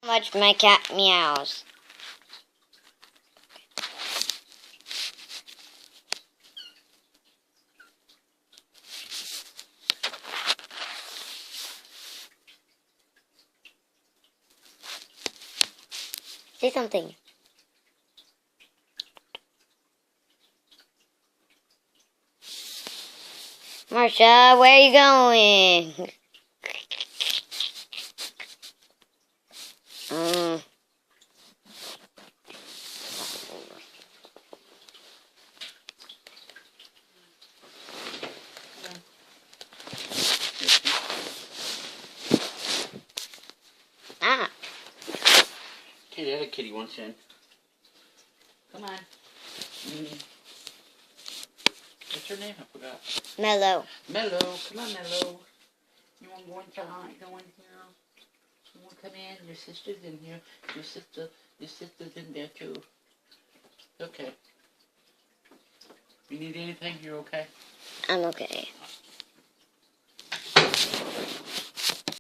Much my cat meows. Say something. Marsha, where are you going? Ah. Okay, the other kitty wants in. Come on. What's her name? I forgot. Mellow. Mellow. Come on, Mellow. You want to go inside? Go in here. You want to come in? Your sister's in here. Your sister's in there too. Okay. You need anything? You're okay? I'm okay.